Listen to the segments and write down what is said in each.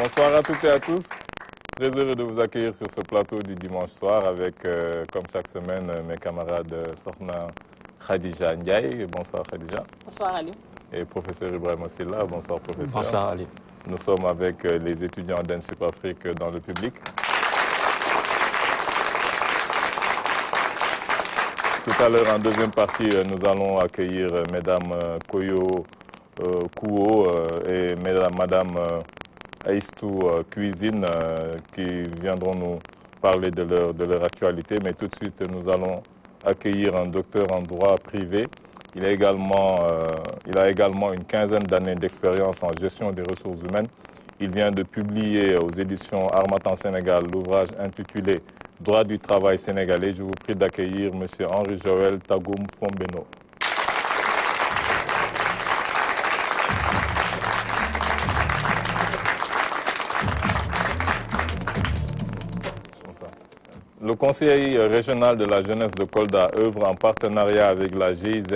Bonsoir à toutes et à tous. Très heureux de vous accueillir sur ce plateau du dimanche soir avec, comme chaque semaine, mes camarades Sokhna Khadija Ndiaye. Bonsoir Khadija. Bonsoir Ali. Et professeur Ibrahim Silla. Bonsoir professeur. Bonsoir Ali. Nous sommes avec les étudiants d'ENSUP Afrique dans le public. Tout à l'heure, en deuxième partie, nous allons accueillir mesdames Koyo Kouo et madame Aïstou Cuisine qui viendront nous parler de leur actualité. Mais tout de suite, nous allons accueillir un docteur en droit privé. Il a également une quinzaine d'années d'expérience en gestion des ressources humaines. Il vient de publier aux éditions Harmattan Sénégal l'ouvrage intitulé « Droit du travail sénégalais ». Je vous prie d'accueillir M. Henri-Joël Tagoum Fombeno. Le Conseil régional de la jeunesse de Kolda œuvre en partenariat avec la GIZ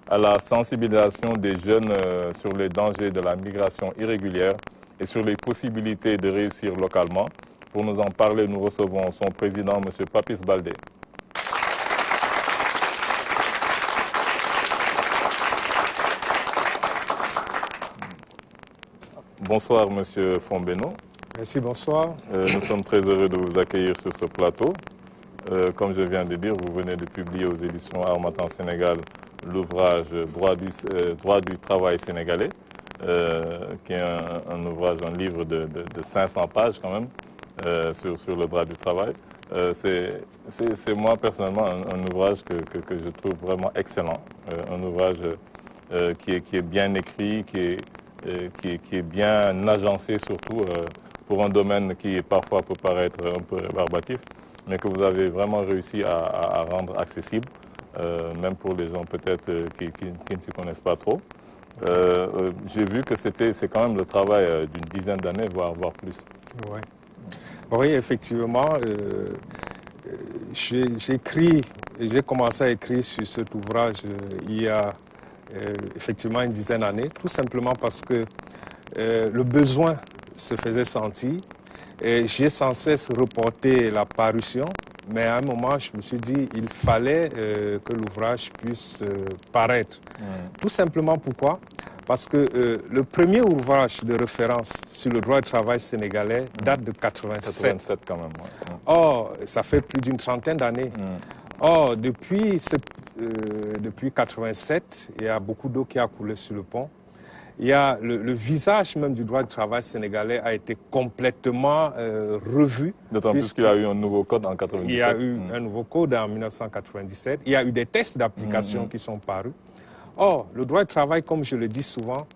à la sensibilisation des jeunes sur les dangers de la migration irrégulière et sur les possibilités de réussir localement. Pour nous en parler, nous recevons son président, M. Papis Baldé. Bonsoir, M. Fombeno. Merci, bonsoir. Nous sommes très heureux de vous accueillir sur ce plateau. Comme je viens de dire, vous venez de publier aux éditions Harmattan Sénégal l'ouvrage Droit du travail sénégalais, qui est un ouvrage, un livre de 500 pages quand même, sur le droit du travail. C'est moi personnellement un ouvrage que je trouve vraiment excellent, un ouvrage qui est bien écrit, qui est bien agencé surtout pour un domaine qui parfois peut paraître un peu rébarbatif, mais que vous avez vraiment réussi à rendre accessible, même pour les gens peut-être qui ne s'y connaissent pas trop. J'ai vu que c'est quand même le travail d'une dizaine d'années, voire plus. Ouais. Oui, effectivement, j'ai commencé à écrire sur cet ouvrage il y a effectivement une dizaine d'années, tout simplement parce que le besoin se faisait sentir. J'ai sans cesse reporté la parution, mais à un moment, je me suis dit qu'il fallait que l'ouvrage puisse paraître. Tout simplement pourquoi? Parce que le premier ouvrage de référence sur le droit du travail sénégalais date de 87. 87 quand même, ouais. Or, ça fait plus d'une trentaine d'années. Or, depuis 87, il y a beaucoup d'eau qui a coulé sur le pont. Il y a le visage même du droit du travail sénégalais a été complètement revu. D'autant plus qu'il y a eu un nouveau code en 97. Il y a eu un nouveau code en 1997. Il y a eu des tests d'application qui sont parus. Or, le droit du travail, comme je le dis souvent,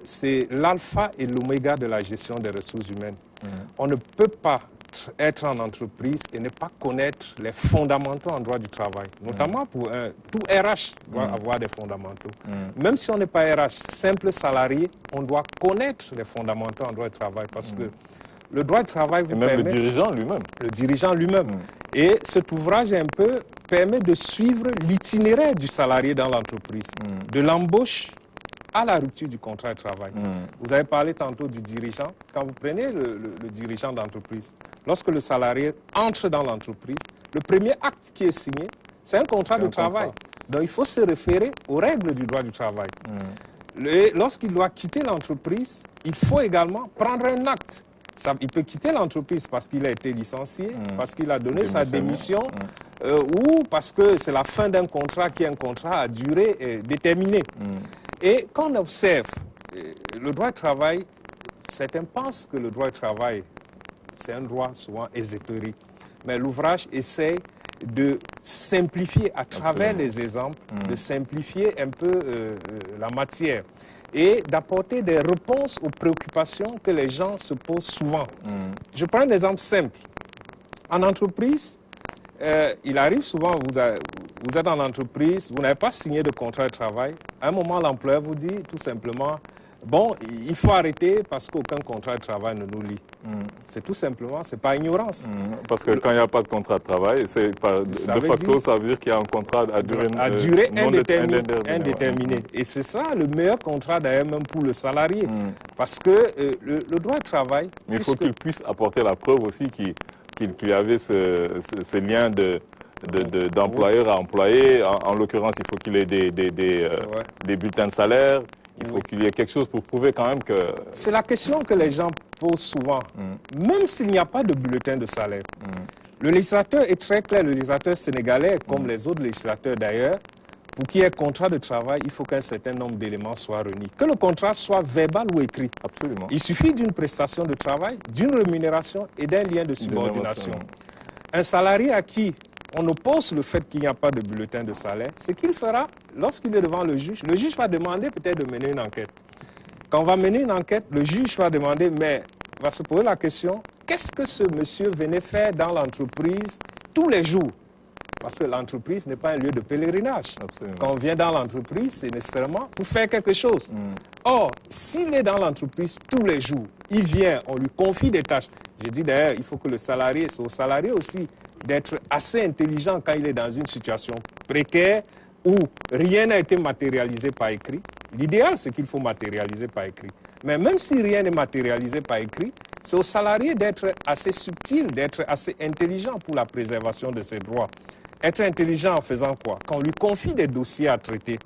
c'est l'alpha et l'oméga de la gestion des ressources humaines. On ne peut pas être en entreprise et ne pas connaître les fondamentaux en droit du travail. Notamment pour tout RH doit avoir des fondamentaux. Même si on n'est pas RH, simple salarié, on doit connaître les fondamentaux en droit du travail parce que le droit du travail vous permet... Et même le dirigeant lui-même. Le dirigeant lui-même. Et cet ouvrage un peu permet de suivre l'itinéraire du salarié dans l'entreprise, de l'embauche à la rupture du contrat de travail. Vous avez parlé tantôt du dirigeant. Quand vous prenez le dirigeant d'entreprise, lorsque le salarié entre dans l'entreprise, le premier acte qui est signé, c'est un contrat de travail. Donc il faut se référer aux règles du droit du travail. Lorsqu'il doit quitter l'entreprise, il faut également prendre un acte. Il peut quitter l'entreprise parce qu'il a été licencié, parce qu'il a donné sa démission, ou parce que c'est la fin d'un contrat qui est un contrat à durée déterminée. Et quand on observe le droit du travail, certains pensent que le droit du travail, c'est un droit souvent ésotérique. Mais l'ouvrage essaie de simplifier à travers les exemples, de simplifier un peu la matière et d'apporter des réponses aux préoccupations que les gens se posent souvent. Je prends un exemple simple. En entreprise, il arrive souvent, vous êtes en entreprise, vous n'avez pas signé de contrat de travail. À un moment, l'employeur vous dit tout simplement, bon, il faut arrêter parce qu'aucun contrat de travail ne nous lie. C'est tout simplement, c'est pas ignorance. Parce que quand il n'y a pas de contrat de travail, de facto, ça veut dire qu'il y a un contrat à durée, indéterminée. Et c'est ça le meilleur contrat d'ailleurs même pour le salarié. Parce que le droit de travail... Mais il faut qu'il puisse apporter la preuve aussi qu'il y avait ce lien d'employeur à employé. En l'occurrence, il faut qu'il ait des bulletins de salaire. Il faut qu'il y ait quelque chose pour prouver quand même que... C'est la question que les gens posent souvent. Même s'il n'y a pas de bulletin de salaire, le législateur est très clair, le législateur sénégalais, comme les autres législateurs d'ailleurs, pour qu'il y ait contrat de travail, il faut qu'un certain nombre d'éléments soient réunis. Que le contrat soit verbal ou écrit. Absolument. Il suffit d'une prestation de travail, d'une rémunération et d'un lien de subordination. Un salarié à qui on oppose le fait qu'il n'y a pas de bulletin de salaire, ce qu'il fera lorsqu'il est devant le juge va demander peut-être de mener une enquête. Quand on va mener une enquête, le juge va demander, mais va se poser la question, qu'est-ce que ce monsieur venait faire dans l'entreprise tous les jours? Parce que l'entreprise n'est pas un lieu de pèlerinage. Absolument. Quand on vient dans l'entreprise, c'est nécessairement pour faire quelque chose. Or, s'il est dans l'entreprise tous les jours, il vient, on lui confie des tâches. J'ai dit d'ailleurs, il faut que c'est au salarié aussi d'être assez intelligent quand il est dans une situation précaire où rien n'a été matérialisé par écrit. L'idéal, c'est qu'il faut matérialiser par écrit. Mais même si rien n'est matérialisé par écrit, c'est au salarié d'être assez subtil, d'être assez intelligent pour la préservation de ses droits. Être intelligent en faisant quoi? Quand on lui confie des dossiers à traiter,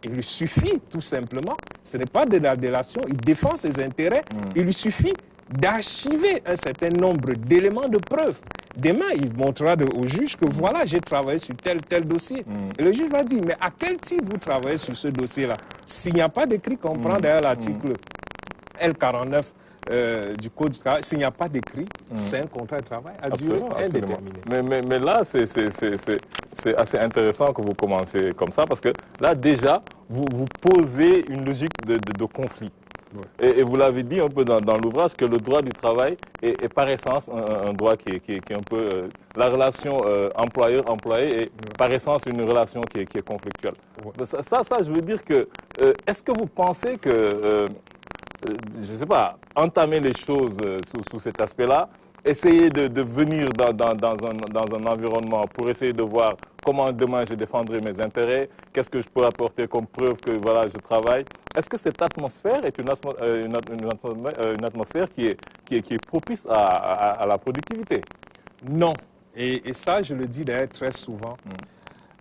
il lui suffit tout simplement, ce n'est pas de la délation, il défend ses intérêts, il lui suffit d'archiver un certain nombre d'éléments de preuve. Demain, il montrera au juge que voilà, j'ai travaillé sur tel dossier. Et le juge va dire, mais à quel titre vous travaillez sur ce dossier-là? S'il n'y a pas d'écrit, qu'on prend derrière l'article L49 du Code du travail, s'il n'y a pas d'écrit, c'est un contrat de travail à durée indéterminée. Mais là, c'est assez intéressant que vous commencez comme ça, parce que là, déjà, vous posez une logique de conflit. Et vous l'avez dit un peu dans l'ouvrage, que le droit du travail est par essence un droit qui est un peu... la relation employeur-employé est par essence une relation qui est conflictuelle. Ça, je veux dire que... est-ce que vous pensez que... je ne sais pas, entamer les choses sous cet aspect-là, essayer de venir dans un environnement pour essayer de voir comment demain je défendrai mes intérêts, qu'est-ce que je peux apporter comme preuve que voilà, je travaille. Est-ce que cette atmosphère est une atmosphère qui est propice à la productivité? Non. Et ça, je le dis d'ailleurs très souvent.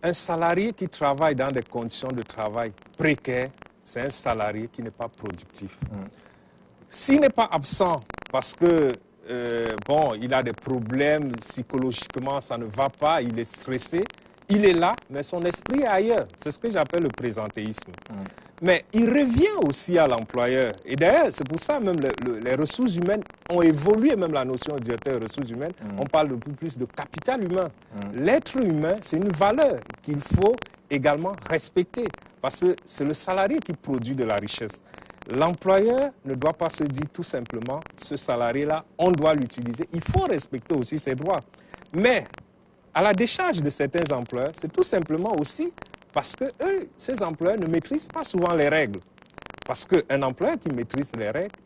Un salarié qui travaille dans des conditions de travail précaires, c'est un salarié qui n'est pas productif. S'il n'est pas absent parce que il a des problèmes psychologiquement, ça ne va pas, il est stressé, il est là, mais son esprit est ailleurs. C'est ce que j'appelle le présentéisme. Mais il revient aussi à l'employeur. Et d'ailleurs, c'est pour ça même les ressources humaines ont évolué, même la notion de directeur des ressources humaines. On parle de plus de capital humain. L'être humain, c'est une valeur qu'il faut également respecter. Parce que c'est le salarié qui produit de la richesse. L'employeur ne doit pas se dire tout simplement, ce salarié-là, on doit l'utiliser. Il faut respecter aussi ses droits. Mais à la décharge de certains employeurs, c'est tout simplement aussi parce que eux, ces employeurs ne maîtrisent pas souvent les règles. Parce qu'un employeur qui maîtrise les règles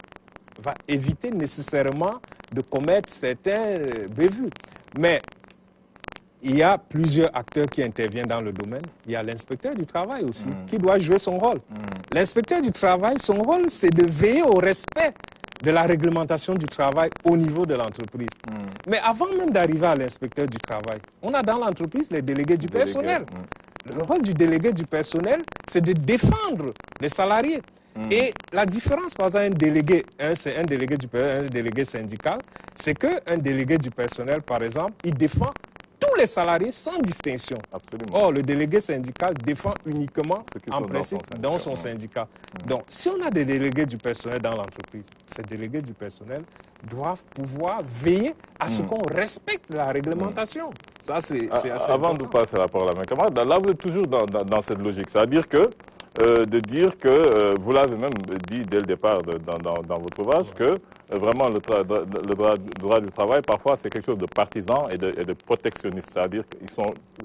va éviter nécessairement de commettre certains bévues. Mais il y a plusieurs acteurs qui interviennent dans le domaine. Il y a l'inspecteur du travail aussi, qui doit jouer son rôle. L'inspecteur du travail, son rôle, c'est de veiller au respect de la réglementation du travail au niveau de l'entreprise. Mais avant même d'arriver à l'inspecteur du travail, on a dans l'entreprise les délégués du personnel. Le rôle du délégué du personnel, c'est de défendre les salariés. Et la différence, par exemple, un délégué syndical, c'est qu'un délégué du personnel, par exemple, il défend tous les salariés sans distinction. Absolument. Or, le délégué syndical défend uniquement, en principe, dans son syndicat. Donc, si on a des délégués du personnel dans l'entreprise, ces délégués du personnel doivent pouvoir veiller à ce qu'on respecte la réglementation. Ça, c'est assez Avant de passer la parole à mes camarades, là, vous êtes toujours dans cette logique. C'est-à-dire que vous l'avez même dit dès le départ dans votre ouvrage, que vraiment le droit du travail, parfois, c'est quelque chose de partisan et de protectionniste. C'est-à-dire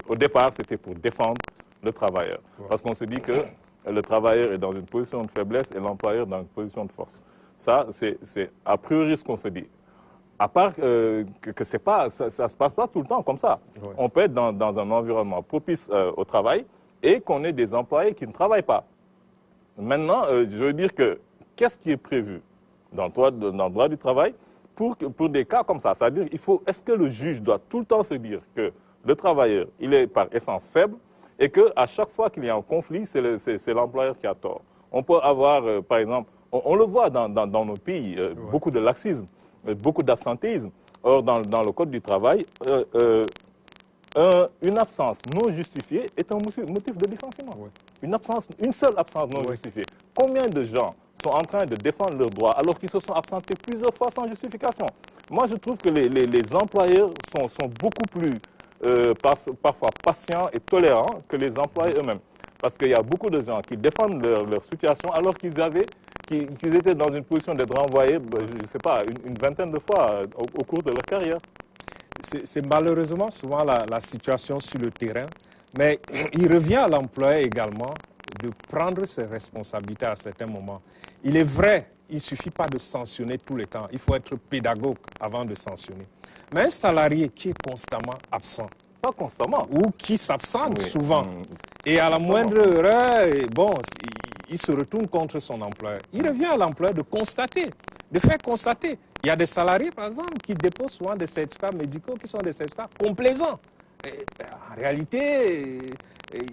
qu'au départ, c'était pour défendre le travailleur. Parce qu'on se dit que le travailleur est dans une position de faiblesse et l'employeur dans une position de force. Ça, c'est a priori ce qu'on se dit. À part que c'est pas, ça ne se passe pas tout le temps comme ça. Ouais. On peut être dans un environnement propice au travail et qu'on ait des employés qui ne travaillent pas. Maintenant, je veux dire que qu'est-ce qui est prévu dans le droit du travail pour des cas comme ça? C'est-à-dire, est-ce que le juge doit tout le temps se dire que le travailleur, il est par essence faible et qu'à chaque fois qu'il y a un conflit, c'est l'employeur qui a tort? On peut avoir, par exemple, on le voit dans nos pays, beaucoup de laxisme, beaucoup d'absentéisme. Or, dans le Code du travail, une absence non justifiée est un motif de licenciement. Oui. Une seule absence non justifiée. Combien de gens sont en train de défendre leurs droits alors qu'ils se sont absentés plusieurs fois sans justification? Moi, je trouve que les employeurs sont beaucoup plus parfois patients et tolérants que les employés eux-mêmes. Parce qu'il y a beaucoup de gens qui défendent leur situation alors qu'ils étaient dans une position d'être renvoyés, je ne sais pas, une vingtaine de fois au cours de leur carrière. C'est malheureusement souvent la situation sur le terrain, mais il revient à l'employeur également de prendre ses responsabilités à certains moments. Il est vrai, il ne suffit pas de sanctionner tous les temps, il faut être pédagogue avant de sanctionner. Mais un salarié qui est constamment absent, pas constamment, ou qui s'absente souvent, et à la moindre erreur, bon, il se retourne contre son employeur. Il revient à l'employeur de constater, de faire constater. Il y a des salariés, par exemple, qui déposent souvent des certificats médicaux qui sont des certificats complaisants. Et, en réalité,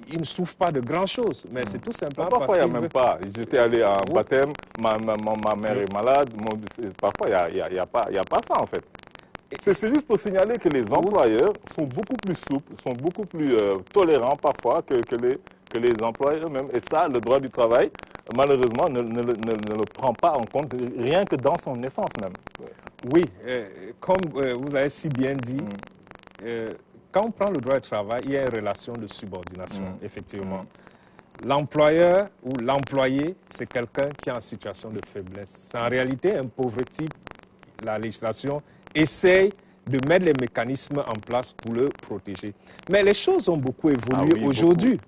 ils ne souffrent pas de grand-chose, mais c'est tout simplement parfois, il n'y a même pas. J'étais allé à un baptême, ma mère est malade, parfois, il n'y a pas ça, en fait. C'est juste pour signaler que les employeurs sont beaucoup plus souples, sont beaucoup plus tolérants parfois que les employés eux-mêmes. Et ça, le droit du travail, malheureusement, ne le prend pas en compte, rien que dans son essence même. Oui, comme vous avez si bien dit, quand on prend le droit du travail, il y a une relation de subordination, effectivement. L'employeur ou l'employé, c'est quelqu'un qui est en situation de faiblesse. C'est en réalité un pauvre type. La législation essaye de mettre les mécanismes en place pour le protéger. Mais les choses ont beaucoup évolué aujourd'hui.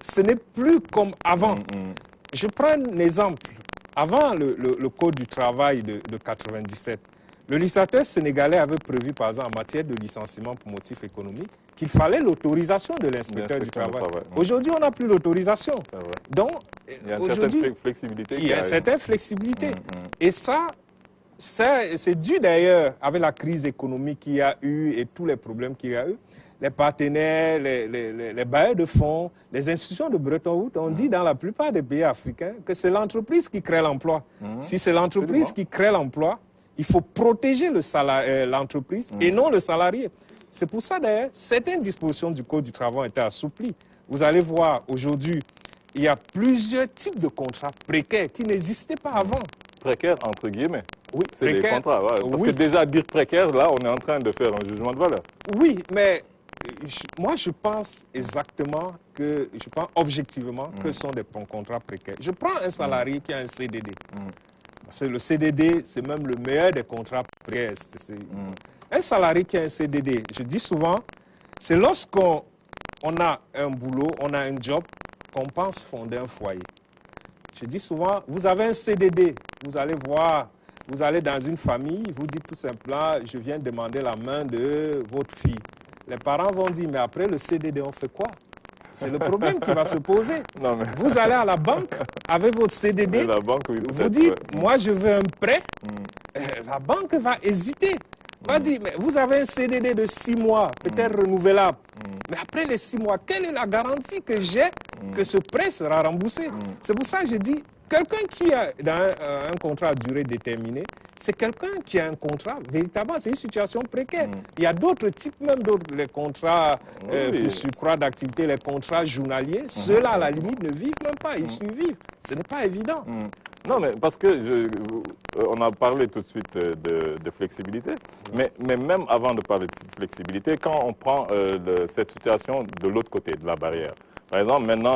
Ce n'est plus comme avant. Je prends un exemple. Avant le Code du travail de 1997, le législateur sénégalais avait prévu, par exemple, en matière de licenciement pour motif économique, qu'il fallait l'autorisation de l'inspecteur du travail. Aujourd'hui, on n'a plus l'autorisation. Donc, il y a une certaine flexibilité. Il y a une certaine flexibilité. Et ça, c'est dû d'ailleurs avec la crise économique qu'il y a eu et tous les problèmes qu'il y a eu. Les partenaires, les bailleurs de fonds, les institutions de Bretton Woods ont dit dans la plupart des pays africains que c'est l'entreprise qui crée l'emploi. Si c'est l'entreprise qui crée l'emploi, il faut protéger l'entreprise et non le salarié. C'est pour ça d'ailleurs, certaines dispositions du Code du travail ont été assouplies. Vous allez voir aujourd'hui, il y a plusieurs types de contrats précaires qui n'existaient pas avant. Précaires entre guillemets. Oui, c'est des contrats. Parce que déjà dire précaire, là, on est en train de faire un jugement de valeur. Oui, mais moi, je pense exactement que, je pense objectivement que ce sont des contrats précaires. Je prends un salarié qui a un CDD. Parce que le CDD, c'est même le meilleur des contrats précaires. Un salarié qui a un CDD, je dis souvent, c'est lorsqu'on a un boulot, on a un job, qu'on pense fonder un foyer. Je dis souvent, vous avez un CDD, vous allez voir, vous allez dans une famille, vous dites tout simplement, je viens demander la main de votre fille. Les parents vont dire, mais après le CDD, on fait quoi? C'est le problème qui va se poser. Non, mais... Vous allez à la banque avec votre CDD, la banque, oui, vous dites, moi je veux un prêt, la banque va hésiter. Va dire, mais vous avez un CDD de 6 mois, peut-être renouvelable. Mais après les 6 mois, quelle est la garantie que j'ai que ce prêt sera remboursé? C'est pour ça que je dis, quelqu'un qui a dans un contrat à durée déterminée, c'est quelqu'un qui a un contrat, véritablement, c'est une situation précaire. Il y a d'autres types, même d'autres, les contrats pour surcroît d'activité, les contrats journaliers, ceux-là, à la limite, ne vivent même pas, ils survivent. Ce n'est pas évident. Non, mais parce que on a parlé tout de suite de flexibilité, mais même avant de parler de flexibilité, quand on prend cette situation de l'autre côté de la barrière, Par exemple, maintenant,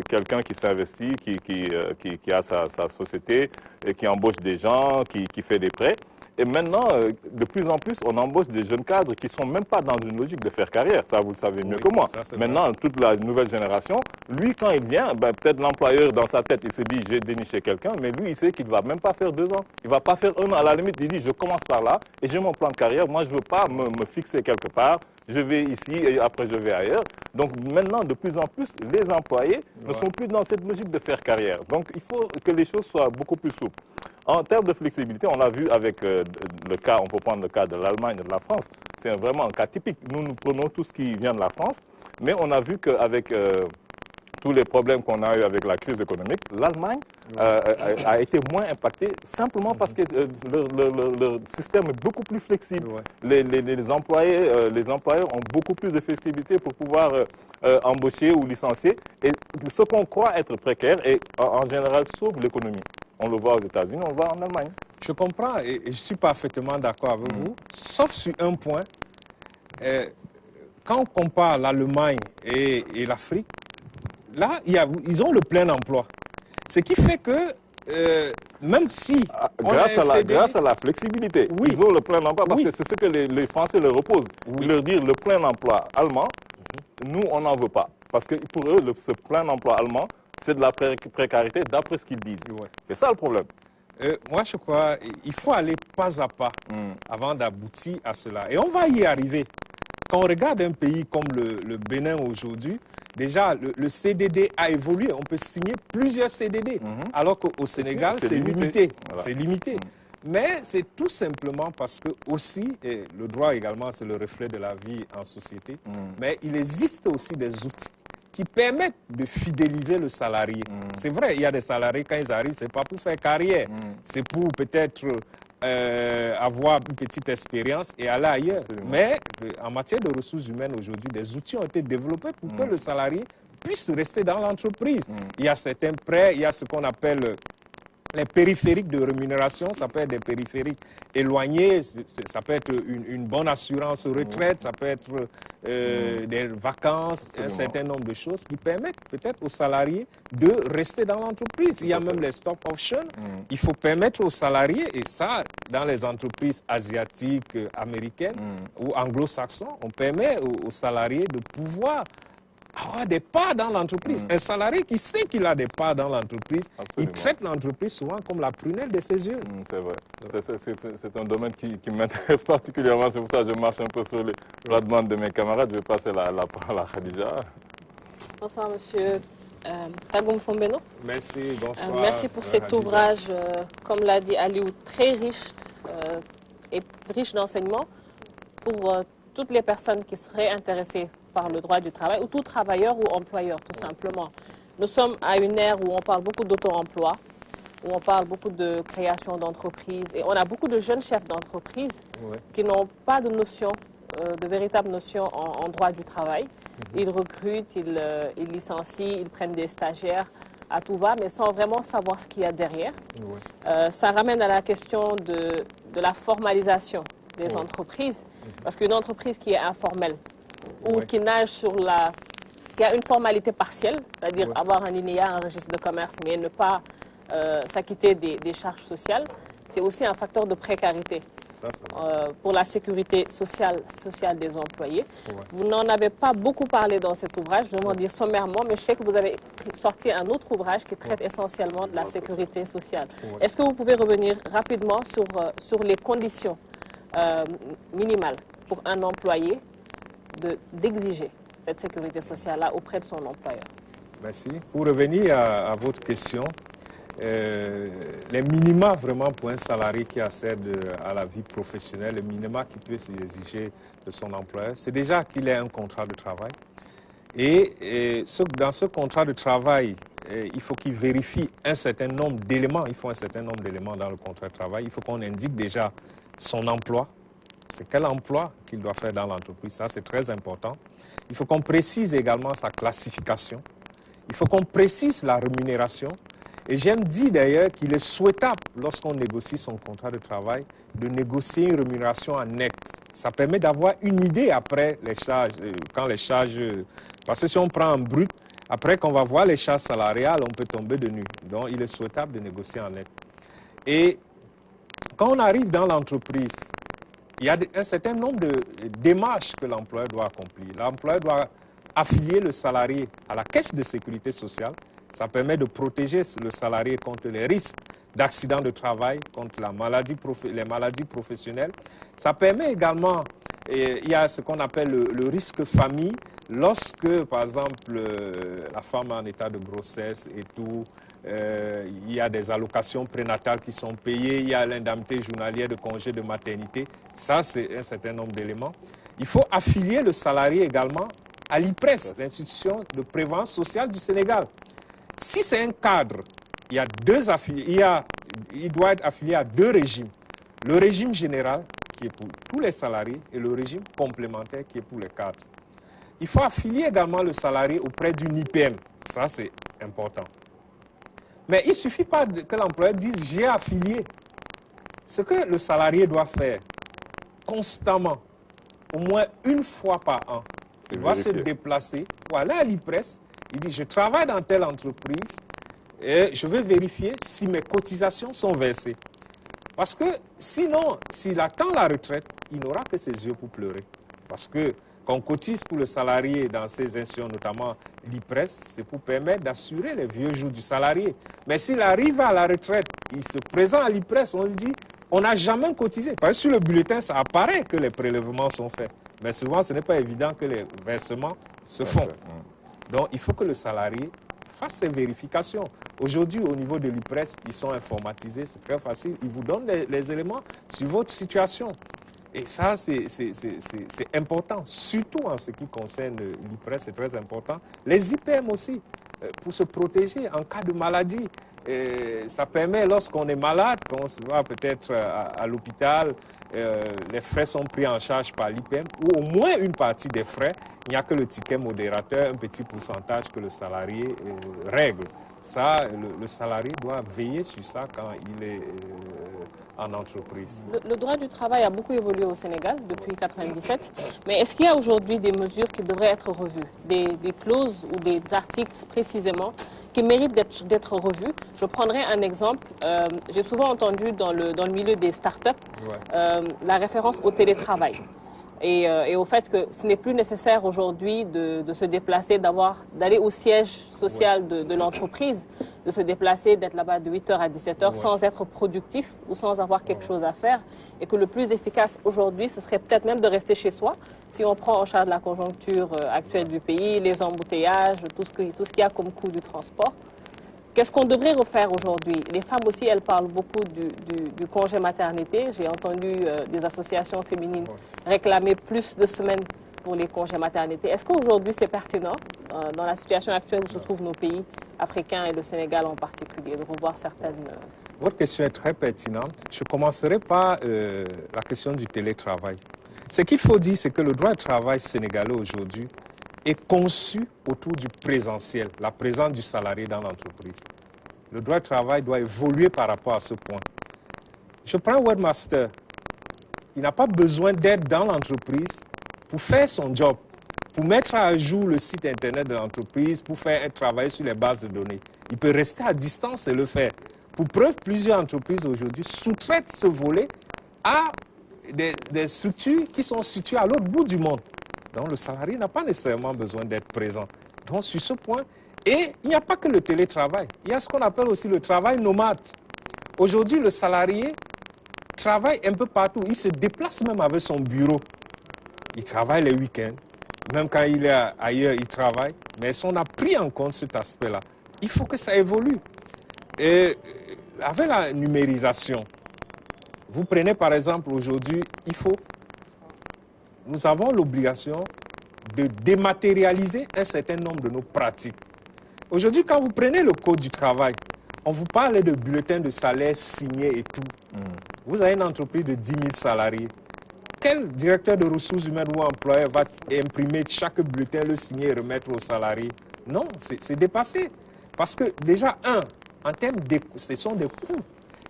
quelqu'un qui s'investit, qui a sa société, et qui embauche des gens, qui fait des prêts. Et maintenant, de plus en plus, on embauche des jeunes cadres qui ne sont même pas dans une logique de faire carrière. Ça, vous le savez mieux que moi. Maintenant, vrai. Toute la nouvelle génération, lui, quand il vient, ben, peut-être l'employeur, dans sa tête, il se dit, j'ai déniché quelqu'un, mais lui, il sait qu'il ne va même pas faire 2 ans. Il ne va pas faire 1 an. À la limite, il dit, je commence par là et j'ai mon plan de carrière. Moi, je ne veux pas me fixer quelque part. Je vais ici et après, je vais ailleurs. Donc, maintenant, de plus en plus, les employés ne sont plus dans cette logique de faire carrière. Donc, il faut que les choses soient beaucoup plus souples. En termes de flexibilité, on l'a vu avec le cas, on peut prendre le cas de l'Allemagne et de la France. C'est vraiment un cas typique. Nous prenons tout ce qui vient de la France, mais on a vu qu'avec tous les problèmes qu'on a eu avec la crise économique, l'Allemagne a été moins impactée simplement parce que leur système est beaucoup plus flexible. Les employeurs ont beaucoup plus de flexibilité pour pouvoir embaucher ou licencier. Et ce qu'on croit être précaire, et en général, sauve l'économie. On le voit aux États-Unis, on le voit en Allemagne. Je comprends et je suis parfaitement d'accord avec vous, sauf sur un point. Quand on compare l'Allemagne et l'Afrique, là, ils ont le plein emploi. Ce qui fait que, même si... grâce à la flexibilité, ils ont le plein emploi parce que c'est ce que les Français leur opposent. Ils leur disent le plein emploi allemand, nous, on n'en veut pas. Parce que pour eux, ce plein emploi allemand, c'est de la précarité d'après ce qu'ils disent. C'est ça le problème. Moi, je crois qu'il faut aller pas à pas avant d'aboutir à cela. Et on va y arriver. Quand on regarde un pays comme le Bénin aujourd'hui, déjà, le CDD a évolué. On peut signer plusieurs CDD, alors qu'au Sénégal, c'est limité. Voilà. C'est limité. Mais c'est tout simplement parce que aussi, et le droit également, c'est le reflet de la vie en société, mais il existe aussi des outils qui permettent de fidéliser le salarié. C'est vrai, il y a des salariés, quand ils arrivent, ce n'est pas pour faire carrière, c'est pour peut-être avoir une petite expérience et aller ailleurs. Absolument. Mais en matière de ressources humaines aujourd'hui, des outils ont été développés pour que le salarié puisse rester dans l'entreprise. Il y a certains prêts, il y a ce qu'on appelle les périphériques de rémunération, ça peut être des périphériques éloignés, ça peut être une bonne assurance retraite, ça peut être des vacances, un certain nombre de choses qui permettent peut-être aux salariés de rester dans l'entreprise. Il y a même les stock options. Il faut permettre aux salariés, et ça, dans les entreprises asiatiques, américaines ou anglo-saxons, on permet aux salariés de pouvoir avoir des parts dans l'entreprise. Un salarié qui sait qu'il a des parts dans l'entreprise, il traite l'entreprise souvent comme la prunelle de ses yeux. C'est vrai. C'est un domaine qui m'intéresse particulièrement. C'est pour ça que je marche un peu sur la demande de mes camarades. Je vais passer la parole à Khadija. Bonsoir, monsieur Tagoum Fombeno. Merci, bonsoir. Merci pour cet ouvrage, comme l'a dit Aliou, très riche et riche d'enseignements pour toutes les personnes qui seraient intéressées par le droit du travail, ou tout travailleur ou employeur, tout simplement. Nous sommes à une ère où on parle beaucoup d'auto-emploi, où on parle beaucoup de création d'entreprises, et on a beaucoup de jeunes chefs d'entreprise qui n'ont pas de notion, de véritable notion en droit du travail. Ils recrutent, ils licencient, ils prennent des stagiaires à tout va, mais sans vraiment savoir ce qu'il y a derrière. Ça ramène à la question de la formalisation des entreprises, parce qu'une entreprise qui est informelle, ou qui nage qui a une formalité partielle, c'est-à-dire avoir un INEA, un registre de commerce, mais ne pas s'acquitter des charges sociales, c'est aussi un facteur de précarité pour la sécurité sociale des employés. Vous n'en avez pas beaucoup parlé dans cet ouvrage, je vais m'en dire sommairement, mais je sais que vous avez sorti un autre ouvrage qui traite essentiellement de la sécurité sociale. Est-ce que vous pouvez revenir rapidement sur les conditions minimales pour un employé d'exiger cette sécurité sociale-là auprès de son employeur? Merci. Pour revenir à votre question, les minima vraiment pour un salarié qui accède à la vie professionnelle, les minima qu'il peut exiger de son employeur, c'est déjà qu'il ait un contrat de travail. Et dans ce contrat de travail, il faut qu'il vérifie un certain nombre d'éléments. Il faut un certain nombre d'éléments dans le contrat de travail. Il faut qu'on indique déjà son emploi. C'est quel emploi qu'il doit faire dans l'entreprise. Ça, c'est très important. Il faut qu'on précise également sa classification. Il faut qu'on précise la rémunération. Et j'aime dire d'ailleurs qu'il est souhaitable, lorsqu'on négocie son contrat de travail, de négocier une rémunération en net. Ça permet d'avoir une idée après les charges, quand les charges... Parce que si on prend en brut, Après, quand on va voir les charges salariales, on peut tomber de nu. Donc, il est souhaitable de négocier en net. Et quand on arrive dans l'entreprise, il y a un certain nombre de démarches que l'employeur doit accomplir. L'employeur doit affilier le salarié à la caisse de sécurité sociale. Ça permet de protéger le salarié contre les risques d'accidents de travail, contre les maladies professionnelles. Ça permet également, il y a ce qu'on appelle le risque famille. Lorsque, par exemple, la femme est en état de grossesse et tout, il y a des allocations prénatales qui sont payées, il y a l'indemnité journalière de congé de maternité. Ça, c'est un certain nombre d'éléments. Il faut affilier le salarié également à l'IPRES, l'institution de prévoyance sociale du Sénégal. Si c'est un cadre, il doit être affilié à 2 régimes. Le régime général, qui est pour tous les salariés, et le régime complémentaire, qui est pour les cadres. Il faut affilier également le salarié auprès d'une IPM. Ça, c'est important. Mais il ne suffit pas que l'employeur dise « j'ai affilié ». Ce que le salarié doit faire constamment, au moins une fois par an, il doit se déplacer pour aller à l'IPRES. Il dit « je travaille dans telle entreprise et je vais vérifier si mes cotisations sont versées ». Parce que sinon, s'il attend la retraite, il n'aura que ses yeux pour pleurer. Parce que qu'on cotise pour le salarié dans ces institutions, notamment l'IPRES, c'est pour permettre d'assurer les vieux jours du salarié. Mais s'il arrive à la retraite, il se présente à l'IPRES, on lui dit, on n'a jamais cotisé. Parce que sur le bulletin, ça apparaît que les prélèvements sont faits. Mais souvent, ce n'est pas évident que les versements se font. Donc, il faut que le salarié fasse ces vérifications. Aujourd'hui, au niveau de l'IPRES, ils sont informatisés, c'est très facile. Ils vous donnent les éléments sur votre situation. Et ça, c'est important, surtout en ce qui concerne l'IPRES, c'est très important. Les IPM aussi, pour se protéger en cas de maladie. Ça permet, lorsqu'on est malade, qu'on se voit peut-être à l'hôpital, les frais sont pris en charge par l'IPM, ou au moins une partie des frais. Il n'y a que le ticket modérateur, un petit pourcentage que le salarié règle. Ça, le salarié doit veiller sur ça quand il est en entreprise. Le droit du travail a beaucoup évolué au Sénégal depuis 1997, mais est-ce qu'il y a aujourd'hui des mesures qui devraient être revues, des clauses ou des articles précisément qui méritent d'être revus? Je prendrai un exemple. J'ai souvent entendu dans le milieu des startups la référence au télétravail. Et au fait que ce n'est plus nécessaire aujourd'hui de se déplacer, d'aller au siège social de l'entreprise, de se déplacer, d'être là-bas de 8h à 17h sans être productif ou sans avoir quelque chose à faire. Et que le plus efficace aujourd'hui, ce serait peut-être même de rester chez soi, si on prend en charge la conjoncture actuelle du pays, les embouteillages, tout ce qu'il y a comme coût du transport. Qu'est-ce qu'on devrait refaire aujourd'hui? Les femmes aussi, elles parlent beaucoup du congé maternité. J'ai entendu des associations féminines réclamer plus de semaines pour les congés maternité. Est-ce qu'aujourd'hui c'est pertinent, dans la situation actuelle où se trouvent nos pays africains et le Sénégal en particulier, de revoir certaines... Votre question est très pertinente. Je commencerai par la question du télétravail. Ce qu'il faut dire, c'est que le droit du travail sénégalais aujourd'hui est conçu autour du présentiel, la présence du salarié dans l'entreprise. Le droit du travail doit évoluer par rapport à ce point. Je prends un webmaster. Il n'a pas besoin d'être dans l'entreprise pour faire son job, pour mettre à jour le site internet de l'entreprise, pour travailler sur les bases de données. Il peut rester à distance et le faire. Pour preuve, plusieurs entreprises aujourd'hui sous-traitent ce volet à des structures qui sont situées à l'autre bout du monde. Donc le salarié n'a pas nécessairement besoin d'être présent. Donc sur ce point, et il n'y a pas que le télétravail, il y a ce qu'on appelle aussi le travail nomade. Aujourd'hui, le salarié travaille un peu partout, il se déplace même avec son bureau. Il travaille les week-ends, même quand il est ailleurs, il travaille, mais on a pris en compte cet aspect-là. Il faut que ça évolue. Et avec la numérisation, vous prenez par exemple aujourd'hui, nous avons l'obligation de dématérialiser un certain nombre de nos pratiques. Aujourd'hui, quand vous prenez le Code du travail, on vous parle de bulletins de salaire signés et tout. Vous avez une entreprise de 10 000 salariés. Quel directeur de ressources humaines ou employeur va imprimer chaque bulletin, le signer et remettre aux salariés? Non, c'est dépassé. Parce que déjà, en termes ce sont des coûts.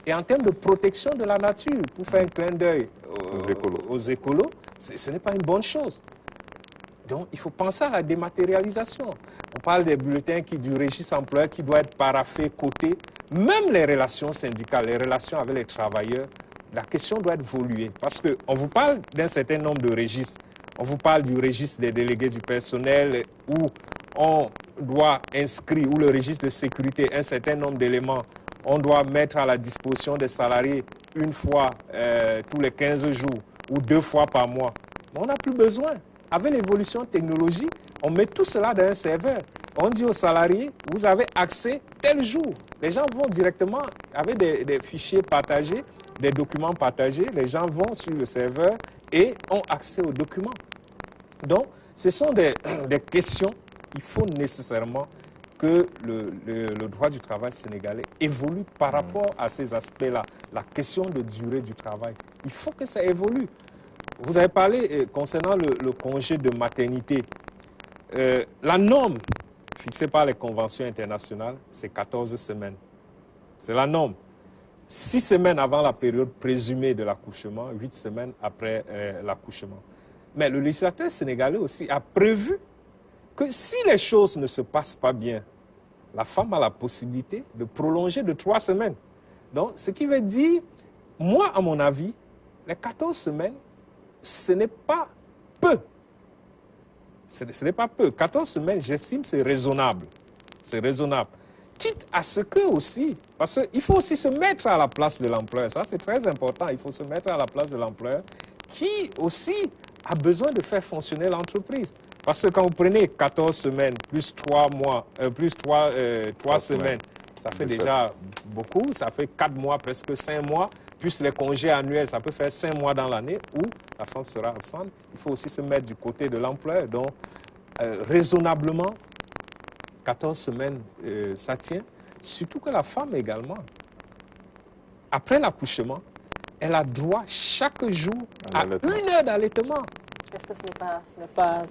Et en termes de protection de la nature, pour faire un clin d'œil aux écolos, ce n'est pas une bonne chose. Donc, il faut penser à la dématérialisation. On parle des bulletins du registre employeur qui doit être paraphé, coté. Même les relations syndicales, les relations avec les travailleurs, la question doit évoluer. Parce qu'on vous parle d'un certain nombre de registres. On vous parle du registre des délégués du personnel où on doit inscrire, ou le registre de sécurité, un certain nombre d'éléments. On doit mettre à la disposition des salariés une fois tous les 15 jours ou 2 fois par mois. Mais on n'a plus besoin. Avec l'évolution technologique, on met tout cela dans un serveur. On dit aux salariés, vous avez accès tel jour. Les gens vont directement, avec des fichiers partagés, des documents partagés, les gens vont sur le serveur et ont accès aux documents. Donc, ce sont des questions qu'il faut nécessairement que le droit du travail sénégalais évolue par rapport à ces aspects-là. La question de durée du travail, il faut que ça évolue. Vous avez parlé concernant le congé de maternité. La norme fixée par les conventions internationales, c'est 14 semaines. C'est la norme. 6 semaines avant la période présumée de l'accouchement, 8 semaines après l'accouchement. Mais le législateur sénégalais aussi a prévu que si les choses ne se passent pas bien, la femme a la possibilité de prolonger de 3 semaines. Donc, ce qui veut dire, moi, à mon avis, les 14 semaines, ce n'est pas peu. Ce n'est pas peu. 14 semaines, j'estime, c'est raisonnable. C'est raisonnable. Quitte à ce que aussi, parce qu'il faut aussi se mettre à la place de l'employeur. Ça, c'est très important. Il faut se mettre à la place de l'employeur qui aussi a besoin de faire fonctionner l'entreprise. Parce que quand vous prenez 14 semaines, plus 3 mois, plus 3 semaines, ça fait déjà beaucoup. Ça fait 4 mois, presque 5 mois. Plus les congés annuels, ça peut faire 5 mois dans l'année où la femme sera absente. Il faut aussi se mettre du côté de l'employeur. Donc, raisonnablement, 14 semaines, ça tient. Surtout que la femme également, après l'accouchement, elle a droit chaque jour à 1 heure d'allaitement. Est-ce que ce n'est pas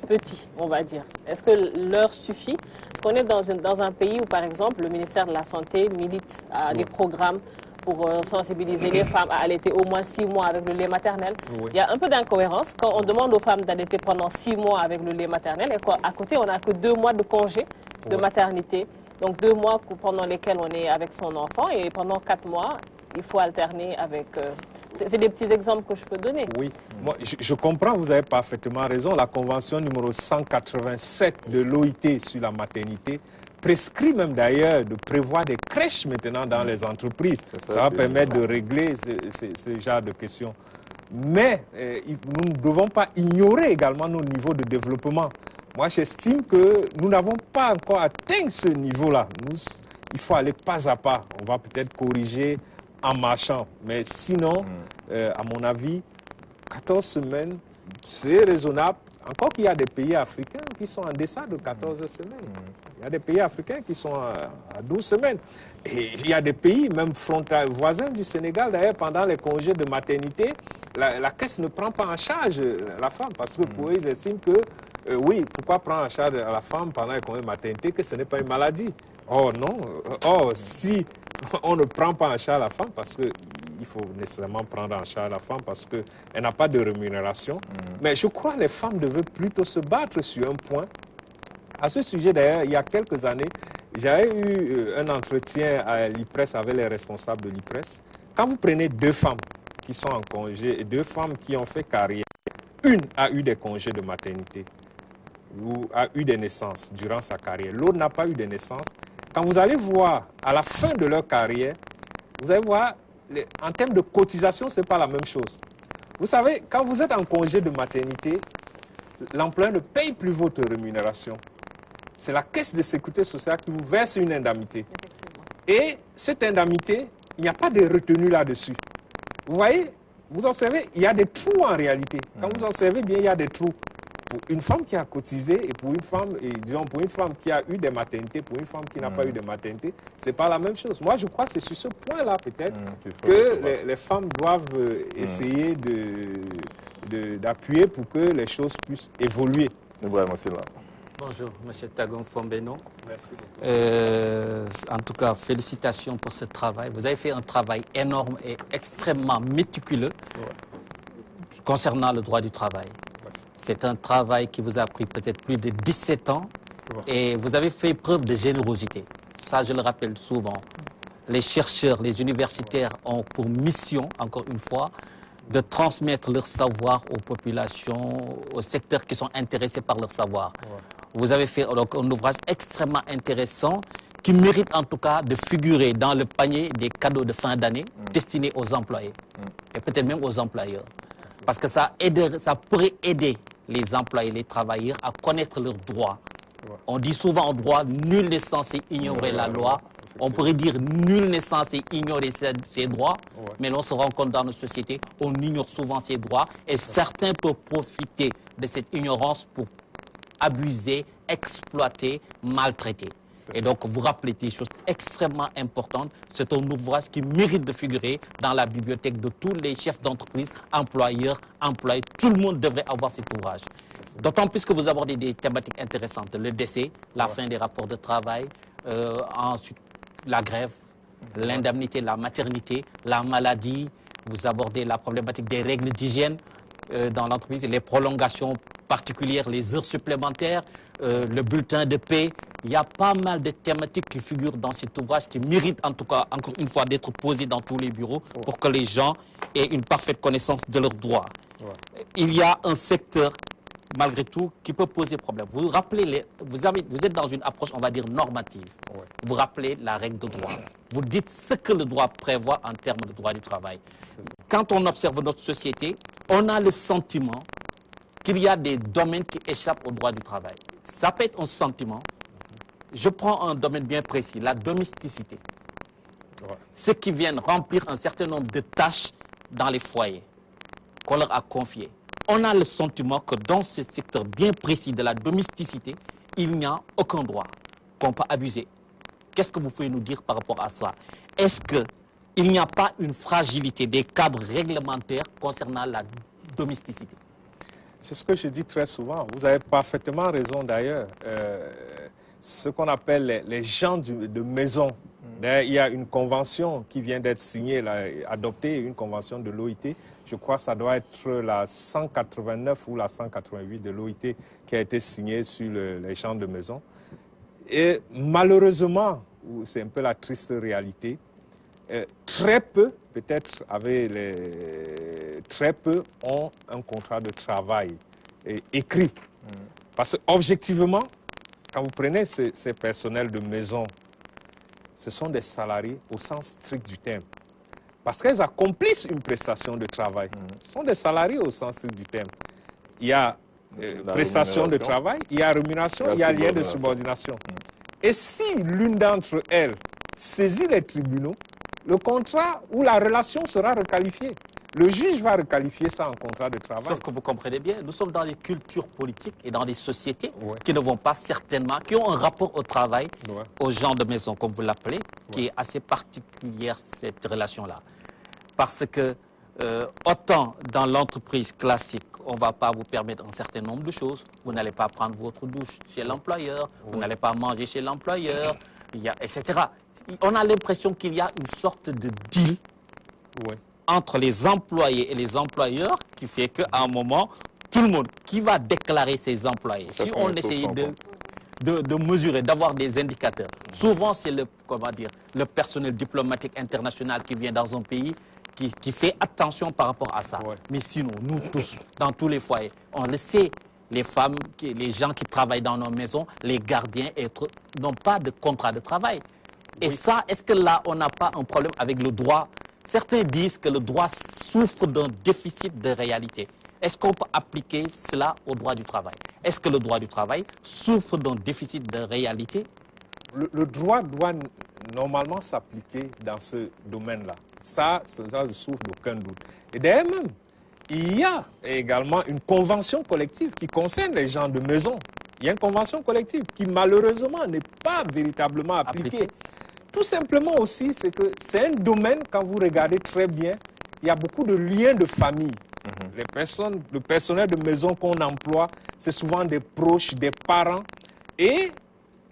petit, on va dire? Est-ce que l'heure suffit? Parce qu'on est dans un pays où, par exemple, le ministère de la Santé milite à des programmes pour sensibiliser les femmes à allaiter au moins 6 mois avec le lait maternel. Oui. Il y a un peu d'incohérence quand on demande aux femmes d'allaiter pendant 6 mois avec le lait maternel et qu'à côté, on n'a que 2 mois de congé de maternité. Donc 2 mois pendant lesquels on est avec son enfant et pendant 4 mois, il faut alterner avec... C'est des petits exemples que je peux donner. Oui, moi, je comprends, vous avez parfaitement raison. La convention numéro 187 de l'OIT sur la maternité prescrit même d'ailleurs de prévoir des crèches maintenant dans les entreprises. Ça va permettre de régler ce genre de questions. Mais nous ne devons pas ignorer également nos niveaux de développement. Moi, j'estime que nous n'avons pas encore atteint ce niveau-là. Il faut aller pas à pas. On va peut-être corriger en marchant. Mais sinon, à mon avis, 14 semaines, c'est raisonnable. Encore qu'il y a des pays africains qui sont en deçà de 14 semaines. Il y a des pays africains qui sont à 12 semaines. Et il y a des pays, même voisins du Sénégal, d'ailleurs, pendant les congés de maternité, la caisse ne prend pas en charge la femme. Parce que pour eux, ils estiment que, oui, pourquoi prendre en charge la femme pendant les congés de maternité, que ce n'est pas une maladie. Or, non. Or, si on ne prend pas en charge la femme, parce qu'il faut nécessairement prendre en charge la femme parce qu'elle n'a pas de rémunération. Mais je crois que les femmes devaient plutôt se battre sur un point. À ce sujet, d'ailleurs, il y a quelques années, j'avais eu un entretien à l'IPRES avec les responsables de l'IPRES. Quand vous prenez 2 femmes qui sont en congé et 2 femmes qui ont fait carrière, une a eu des congés de maternité ou a eu des naissances durant sa carrière, l'autre n'a pas eu de naissances. Quand vous allez voir à la fin de leur carrière, vous allez voir, en termes de cotisation, ce n'est pas la même chose. Vous savez, quand vous êtes en congé de maternité, l'employeur ne paye plus votre rémunération. C'est la caisse de sécurité sociale qui vous verse une indemnité. Et cette indemnité, il n'y a pas de retenue là-dessus. Vous voyez, vous observez, il y a des trous en réalité. Quand vous observez bien, il y a des trous. Pour une femme qui a cotisé et pour une femme, disons, pour une femme qui a eu des maternités, pour une femme qui n'a pas eu de maternité, ce n'est pas la même chose. Moi, je crois que c'est sur ce point-là, peut-être, que les femmes doivent essayer d'appuyer pour que les choses puissent évoluer. Bonjour, M. Tagom Fombeno. Merci beaucoup. En tout cas, félicitations pour ce travail. Vous avez fait un travail énorme et extrêmement méticuleux concernant le droit du travail. C'est un travail qui vous a pris peut-être plus de 17 ans et vous avez fait preuve de générosité. Ça, je le rappelle souvent. Les chercheurs, les universitaires ont pour mission, encore une fois, de transmettre leur savoir aux populations, aux secteurs qui sont intéressés par leur savoir. Vous avez fait donc, un ouvrage extrêmement intéressant qui mérite en tout cas de figurer dans le panier des cadeaux de fin d'année destinés aux employés et peut-être même aux employeurs. Parce que ça pourrait aider les employés, les travailleurs à connaître leurs droits. On dit souvent en droit, nul n'est censé ignorer la loi. On pourrait dire nul n'est censé ignorer ses droits, mais l'on se rend compte dans nos sociétés, on ignore souvent ses droits et certains peuvent profiter de cette ignorance pour abuser, exploiter, maltraiter. Et donc, vous rappelez des choses extrêmement importantes. C'est un ouvrage qui mérite de figurer dans la bibliothèque de tous les chefs d'entreprise, employeurs, employés. Tout le monde devrait avoir cet ouvrage. D'autant plus que vous abordez des thématiques intéressantes. Le décès, la fin des rapports de travail, ensuite la grève, l'indemnité, la maternité, la maladie. Vous abordez la problématique des règles d'hygiène dans l'entreprise, les prolongations particulières, les heures supplémentaires, le bulletin de paie. Il y a pas mal de thématiques qui figurent dans cet ouvrage qui méritent en tout cas, encore une fois, d'être posées dans tous les bureaux pour que les gens aient une parfaite connaissance de leurs droits. Il y a un secteur, malgré tout, qui peut poser problème. Vous rappelez, vous êtes dans une approche, on va dire, normative. Vous rappelez la règle de droit. Vous dites ce que le droit prévoit en termes de droit du travail. Quand on observe notre société, on a le sentiment qu'il y a des domaines qui échappent au droit du travail. Ça peut être un sentiment. Je prends un domaine bien précis, la domesticité. Ceux qui viennent remplir un certain nombre de tâches dans les foyers qu'on leur a confiées. On a le sentiment que dans ce secteur bien précis de la domesticité, il n'y a aucun droit qu'on peut abuser. Qu'est-ce que vous pouvez nous dire par rapport à ça? Est-ce qu'il n'y a pas une fragilité des cadres réglementaires concernant la domesticité? C'est ce que je dis très souvent. Vous avez parfaitement raison d'ailleurs. Ce qu'on appelle les gens de maison. Il y a une convention qui vient d'être signée, adoptée, une convention de l'OIT. Je crois que ça doit être la 189 ou la 188 de l'OIT qui a été signée sur les gens de maison. Et malheureusement, c'est un peu la triste réalité, très peu, peut-être très peu ont un contrat de travail écrit. Parce que objectivement, quand vous prenez ces personnels de maison, ce sont des salariés au sens strict du terme. Parce qu'ils accomplissent une prestation de travail. Ce sont des salariés au sens strict du terme. Il y a prestation de travail, il y a rémunération, il y a lien de subordination. Et si l'une d'entre elles saisit les tribunaux, le contrat ou la relation sera requalifiée. Le juge va requalifier ça en contrat de travail. Sauf que vous comprenez bien, nous sommes dans des cultures politiques et dans des sociétés qui ne vont pas certainement, qui ont un rapport au travail, aux gens de maison, comme vous l'appelez, qui est assez particulière, cette relation-là. Parce que autant dans l'entreprise classique, on ne va pas vous permettre un certain nombre de choses. Vous n'allez pas prendre votre douche chez l'employeur, vous n'allez pas manger chez l'employeur, etc. On a l'impression qu'il y a une sorte de deal entre les employés et les employeurs qui fait qu'à un moment, tout le monde qui va déclarer ses employés, si on essayait de mesurer, d'avoir des indicateurs, souvent c'est le personnel diplomatique international qui vient dans un pays qui fait attention par rapport à ça. Mais sinon, nous tous, dans tous les foyers, on le sait, les femmes, les gens qui travaillent dans nos maisons, les gardiens n'ont pas de contrat de travail. Et ça, est-ce que là, on n'a pas un problème avec le droit? Certains disent que le droit souffre d'un déficit de réalité. Est-ce qu'on peut appliquer cela au droit du travail? Est-ce que le droit du travail souffre d'un déficit de réalité? Le droit doit normalement s'appliquer dans ce domaine-là. Ça ne souffre d'aucun doute. Et d'ailleurs même, il y a également une convention collective qui concerne les gens de maison. Il y a une convention collective qui malheureusement n'est pas véritablement appliquée. Tout simplement aussi, c'est que c'est un domaine, quand vous regardez très bien, il y a beaucoup de liens de famille. Le personnel de maison qu'on emploie, c'est souvent des proches, des parents. Et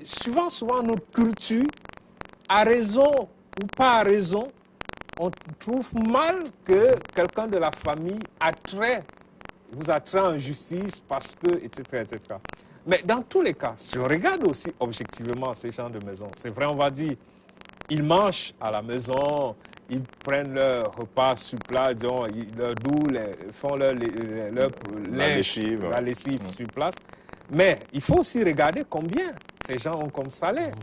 souvent notre culture, à raison ou pas à raison, on trouve mal que quelqu'un de la famille a trait vous attraient en justice parce que, etc., etc. Mais dans tous les cas, si on regarde aussi objectivement ces gens de maison, c'est vrai, on va dire, ils mangent à la maison, ils prennent leur repas sur place, disons, leur doux, font leur linge, la lessive sur place. Mais il faut aussi regarder combien ces gens ont comme salaire.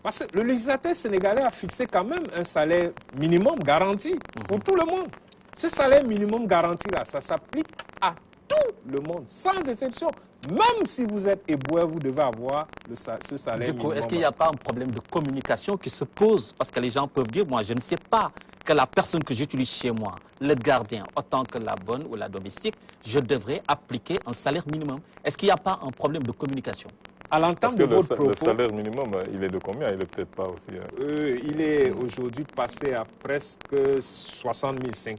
Parce que le législateur sénégalais a fixé quand même un salaire minimum garanti pour tout le monde. Ce salaire minimum garanti-là, ça s'applique à tout le monde, sans exception. Même si vous êtes éboueur, vous devez avoir ce salaire minimum. Du coup, est-ce qu'il n'y a pas un problème de communication qui se pose? Parce que les gens peuvent dire, moi, je ne sais pas que la personne que j'utilise chez moi, le gardien, autant que la bonne ou la domestique, je devrais appliquer un salaire minimum. Est-ce qu'il n'y a pas un problème de communication? À l'entame de votre propos, le salaire minimum, il est de combien? Il n'est peut-être pas aussi... il est aujourd'hui passé à presque 60 000,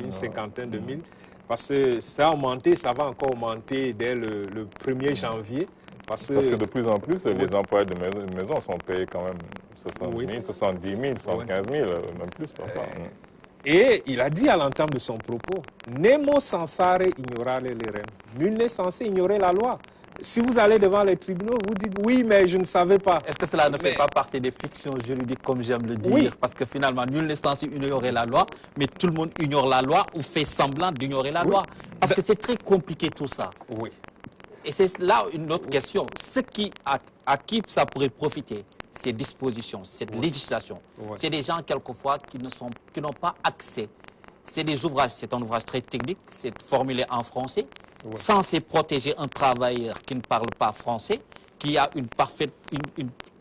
une cinquantaine de mille. Parce que ça a augmenté, ça va encore augmenter dès le 1er janvier. Parce que de plus en plus, les employés de maison sont payés quand même 60 000, 70 000, 75 000, même plus parfois. Et il a dit à l'entame de son propos, « Nemo censare ignorare le rem ». Nul n'est censé ignorer la loi. Si vous allez devant les tribunaux, vous dites « oui, mais je ne savais pas ». Est-ce que cela ne fait pas partie des fictions juridiques, comme j'aime le dire? Oui. Parce que finalement, nul n'est censé ignorer la loi, mais tout le monde ignore la loi ou fait semblant d'ignorer la loi. Parce que c'est très compliqué tout ça. Oui. Et c'est là une autre question. À qui ça pourrait profiter, ces dispositions, cette législation? C'est des gens, quelquefois, qui n'ont pas accès. C'est des ouvrages, c'est un ouvrage très technique, c'est formulé en français, censé protéger un travailleur qui ne parle pas français, qui a une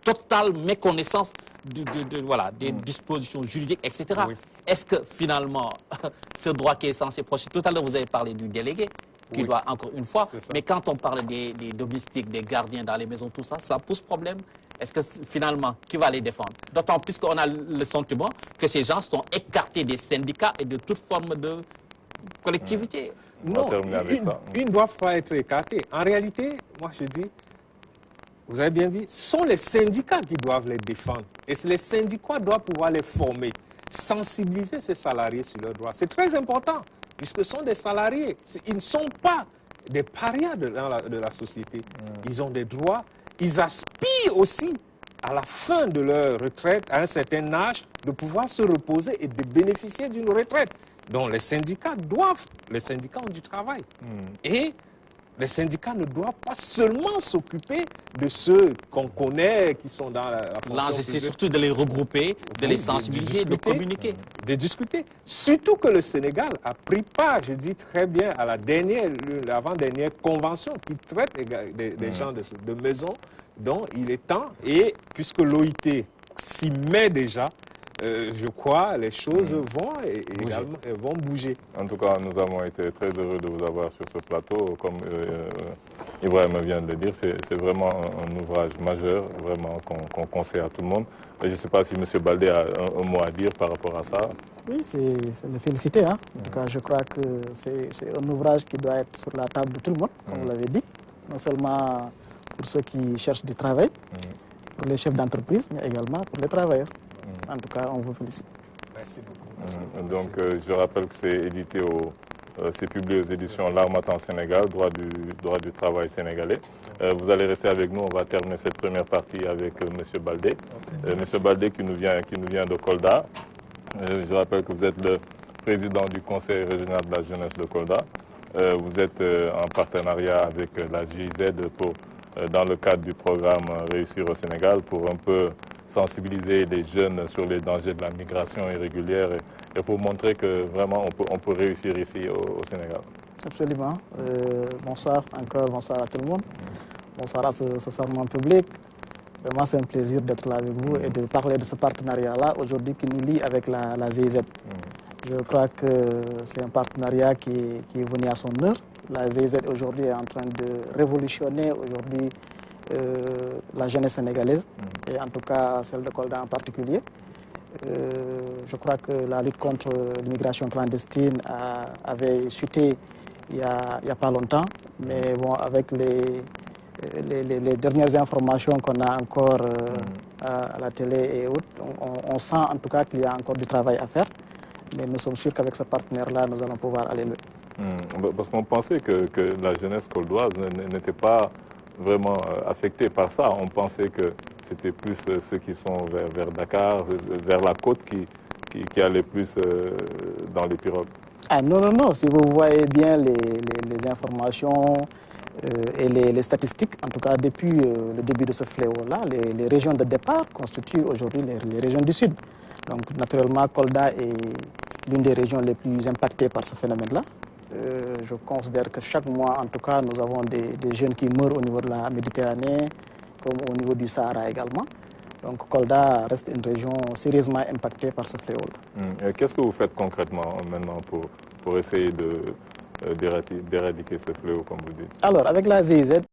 totale méconnaissance des dispositions juridiques, etc. Est-ce que finalement, ce droit qui est censé protéger, tout à l'heure vous avez parlé du délégué, qui doit, encore une fois, mais quand on parle des domestiques, des gardiens dans les maisons, tout ça, ça pose problème. Est-ce que finalement, qui va les défendre? D'autant plus qu'on a le sentiment que ces gens sont écartés des syndicats et de toute forme de collectivité. Non, ils ne doivent pas être écartés. En réalité, moi je dis, vous avez bien dit, ce sont les syndicats qui doivent les défendre. Et les syndicats doivent pouvoir les former, sensibiliser ces salariés sur leurs droits. C'est très important, puisque ce sont des salariés. Ils ne sont pas des parias de la société. Ils ont des droits. Ils aspirent aussi, à la fin de leur retraite, à un certain âge, de pouvoir se reposer et de bénéficier d'une retraite. Donc les syndicats ont du travail. Et les syndicats ne doivent pas seulement s'occuper de ceux qu'on connaît, qui sont dans la fonction publique. C'est surtout de les regrouper, de les sensibiliser, de communiquer. De discuter. Surtout que le Sénégal a pris part, je dis très bien, à l'avant-dernière convention qui traite des gens de maison, dont il est temps, et puisque l'OIT s'y met déjà, je crois les choses vont bouger. En tout cas, nous avons été très heureux de vous avoir sur ce plateau. Comme Ibrahim vient de le dire, c'est vraiment un ouvrage majeur, vraiment qu'on conseille à tout le monde. Je ne sais pas si M. Baldé a un mot à dire par rapport à ça. Oui, c'est de féliciter. Hein. En tout cas, je crois que c'est un ouvrage qui doit être sur la table de tout le monde, comme vous l'avez dit. Non seulement pour ceux qui cherchent du travail, pour les chefs d'entreprise, mais également pour les travailleurs. En tout cas, on vous félicite. Merci beaucoup. Donc, je rappelle que c'est publié aux éditions L'Harmattan Sénégal, droit du travail sénégalais. Vous allez rester avec nous, on va terminer cette première partie avec M. Baldé. M. Baldé qui nous vient de Kolda. Je rappelle que vous êtes le président du Conseil régional de la jeunesse de Kolda. Vous êtes en partenariat avec la GIZ dans le cadre du programme Réussir au Sénégal pour un peu sensibiliser les jeunes sur les dangers de la migration irrégulière et pour montrer que vraiment on peut réussir ici au Sénégal. Absolument. Bonsoir encore, bonsoir à tout le monde. Bonsoir à ce serment public. Vraiment, c'est un plaisir d'être là avec vous et de parler de ce partenariat-là aujourd'hui qui nous lie avec la GIZ. Je crois que c'est un partenariat qui est venu à son heure. La GIZ aujourd'hui est en train de révolutionner aujourd'hui la jeunesse sénégalaise, et en tout cas celle de Kolda en particulier. Je crois que la lutte contre l'immigration clandestine avait chuté il y a pas longtemps, mais bon, avec les dernières informations qu'on a encore à la télé et autres, on sent en tout cas qu'il y a encore du travail à faire, mais nous sommes sûrs qu'avec ce partenaire-là, nous allons pouvoir aller loin. Parce qu'on pensait que la jeunesse coldoise n'était pas vraiment affectée par ça. On pensait que c'était plus ceux qui sont vers Dakar, vers la côte qui allaient plus dans les pirogues. Ah non, non, non. Si vous voyez bien les informations et les statistiques, en tout cas depuis le début de ce fléau-là, les régions de départ constituent aujourd'hui les régions du Sud. Donc naturellement, Kolda est l'une des régions les plus impactées par ce phénomène-là. Je considère que chaque mois, en tout cas, nous avons des jeunes qui meurent au niveau de la Méditerranée, comme au niveau du Sahara également. Donc Kolda reste une région sérieusement impactée par ce fléau-là. Qu'est-ce que vous faites concrètement maintenant pour essayer d'éradiquer ce fléau, comme vous dites? Alors, avec la GIZ,